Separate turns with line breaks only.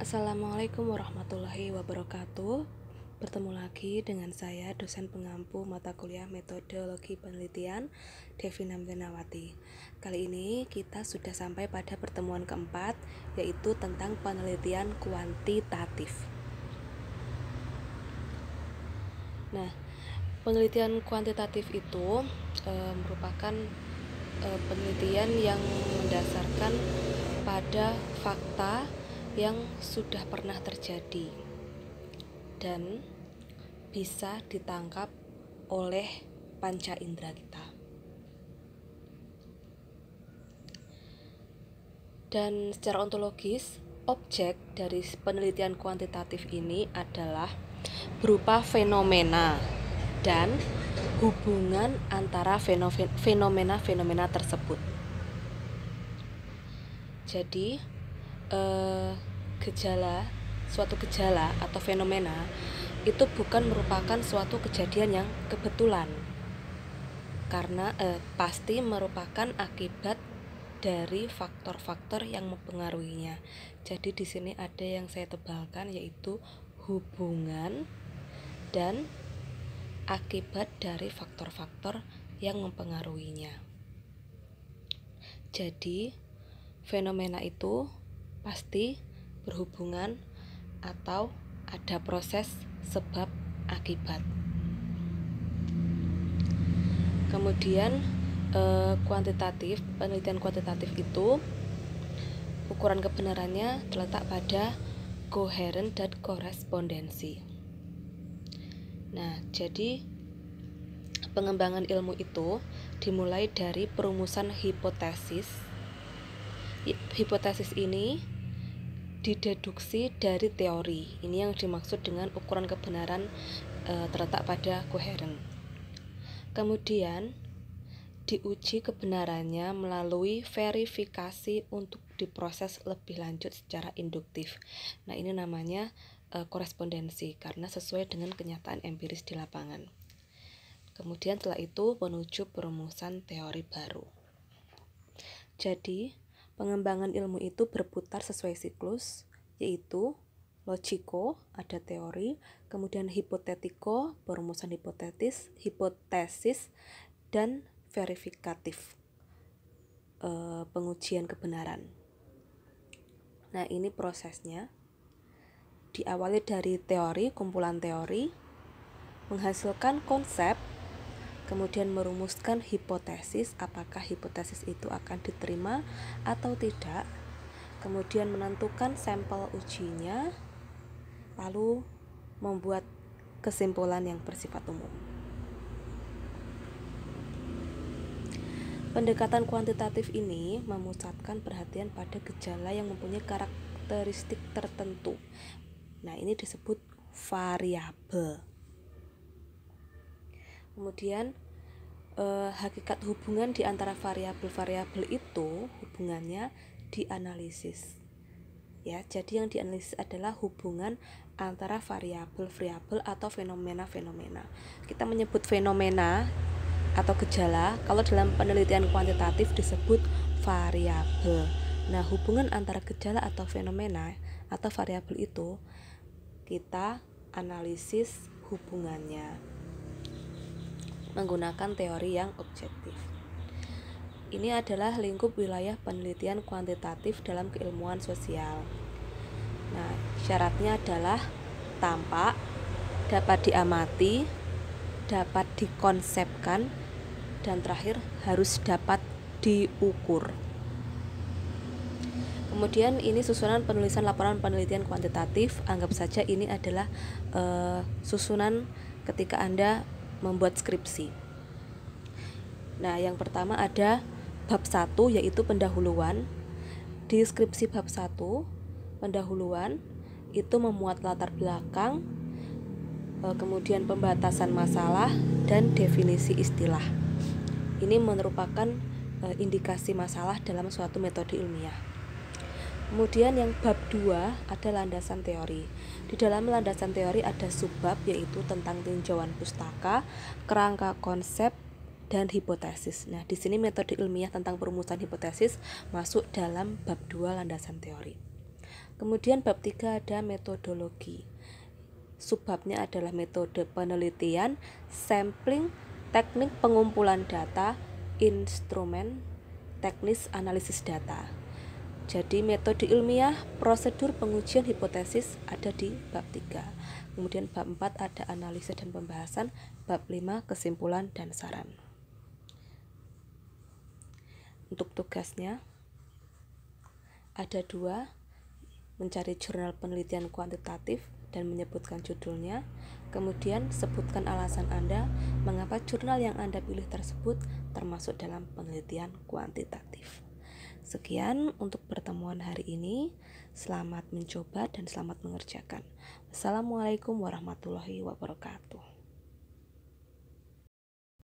Assalamualaikum warahmatullahi wabarakatuh. Bertemu lagi dengan saya, dosen pengampu mata kuliah metodologi penelitian, Devina Menawati. Kali ini kita sudah sampai pada pertemuan keempat, yaitu tentang penelitian kuantitatif. Nah, penelitian kuantitatif itu merupakan penelitian yang mendasarkan pada fakta yang sudah pernah terjadi dan bisa ditangkap oleh panca indera kita. Dan secara ontologis, objek dari penelitian kuantitatif ini adalah berupa fenomena dan hubungan antara fenomena-fenomena tersebut. Jadi, suatu gejala atau fenomena itu bukan merupakan suatu kejadian yang kebetulan, karena pasti merupakan akibat dari faktor-faktor yang mempengaruhinya. Jadi di sini ada yang saya tebalkan, yaitu hubungan dan akibat dari faktor-faktor yang mempengaruhinya. Jadi fenomena itu pasti berhubungan atau ada proses sebab akibat. Kemudian penelitian kuantitatif itu ukuran kebenarannya terletak pada koheren dan korespondensi. Nah, jadi pengembangan ilmu itu dimulai dari perumusan hipotesis. Hipotesis ini dideduksi dari teori. Ini yang dimaksud dengan ukuran kebenaran terletak pada koheren. Kemudian diuji kebenarannya melalui verifikasi untuk diproses lebih lanjut secara induktif. Nah, ini namanya korespondensi karena sesuai dengan kenyataan empiris di lapangan. Kemudian setelah itu menuju perumusan teori baru. Jadi, pengembangan ilmu itu berputar sesuai siklus, yaitu logiko, ada teori, kemudian hipotetiko, perumusan hipotesis, dan verifikatif, pengujian kebenaran. Nah, ini prosesnya. Diawali dari teori, kumpulan teori, menghasilkan konsep, kemudian merumuskan hipotesis, apakah hipotesis itu akan diterima atau tidak, kemudian menentukan sampel ujinya, lalu membuat kesimpulan yang bersifat umum. Pendekatan kuantitatif ini memusatkan perhatian pada gejala yang mempunyai karakteristik tertentu. Nah, ini disebut variabel. Kemudian hakikat hubungan di antara variabel-variabel itu hubungannya dianalisis. Ya, jadi yang dianalisis adalah hubungan antara variabel-variabel atau fenomena-fenomena. Kita menyebut fenomena atau gejala kalau dalam penelitian kuantitatif disebut variabel. Nah, hubungan antara gejala atau fenomena atau variabel itu kita analisis hubungannya menggunakan teori yang objektif. Ini adalah lingkup wilayah penelitian kuantitatif dalam keilmuan sosial. Nah, syaratnya adalah tampak, dapat diamati, dapat dikonsepkan, dan terakhir harus dapat diukur. Kemudian ini susunan penulisan laporan penelitian kuantitatif. Anggap saja ini adalah susunan ketika Anda membuat skripsi. Nah, yang pertama ada bab 1, yaitu pendahuluan. Di skripsi bab 1, pendahuluan itu memuat latar belakang, kemudian pembatasan masalah dan definisi istilah. Ini merupakan indikasi masalah dalam suatu metode ilmiah. Kemudian yang bab 2 ada landasan teori. Di dalam landasan teori ada subbab, yaitu tentang tinjauan pustaka, kerangka konsep, dan hipotesis. Nah, di sini metode ilmiah tentang perumusan hipotesis masuk dalam bab 2 landasan teori. Kemudian bab 3 ada metodologi. Subbabnya adalah metode penelitian, sampling, teknik pengumpulan data, instrumen, teknis analisis data. Jadi metode ilmiah, prosedur pengujian hipotesis ada di bab 3. Kemudian bab 4 ada analisis dan pembahasan, bab 5 kesimpulan dan saran. Untuk tugasnya ada 2, mencari jurnal penelitian kuantitatif dan menyebutkan judulnya. Kemudian sebutkan alasan Anda mengapa jurnal yang Anda pilih tersebut termasuk dalam penelitian kuantitatif. Sekian untuk pertemuan hari ini. Selamat mencoba dan selamat mengerjakan. Assalamualaikum warahmatullahi wabarakatuh.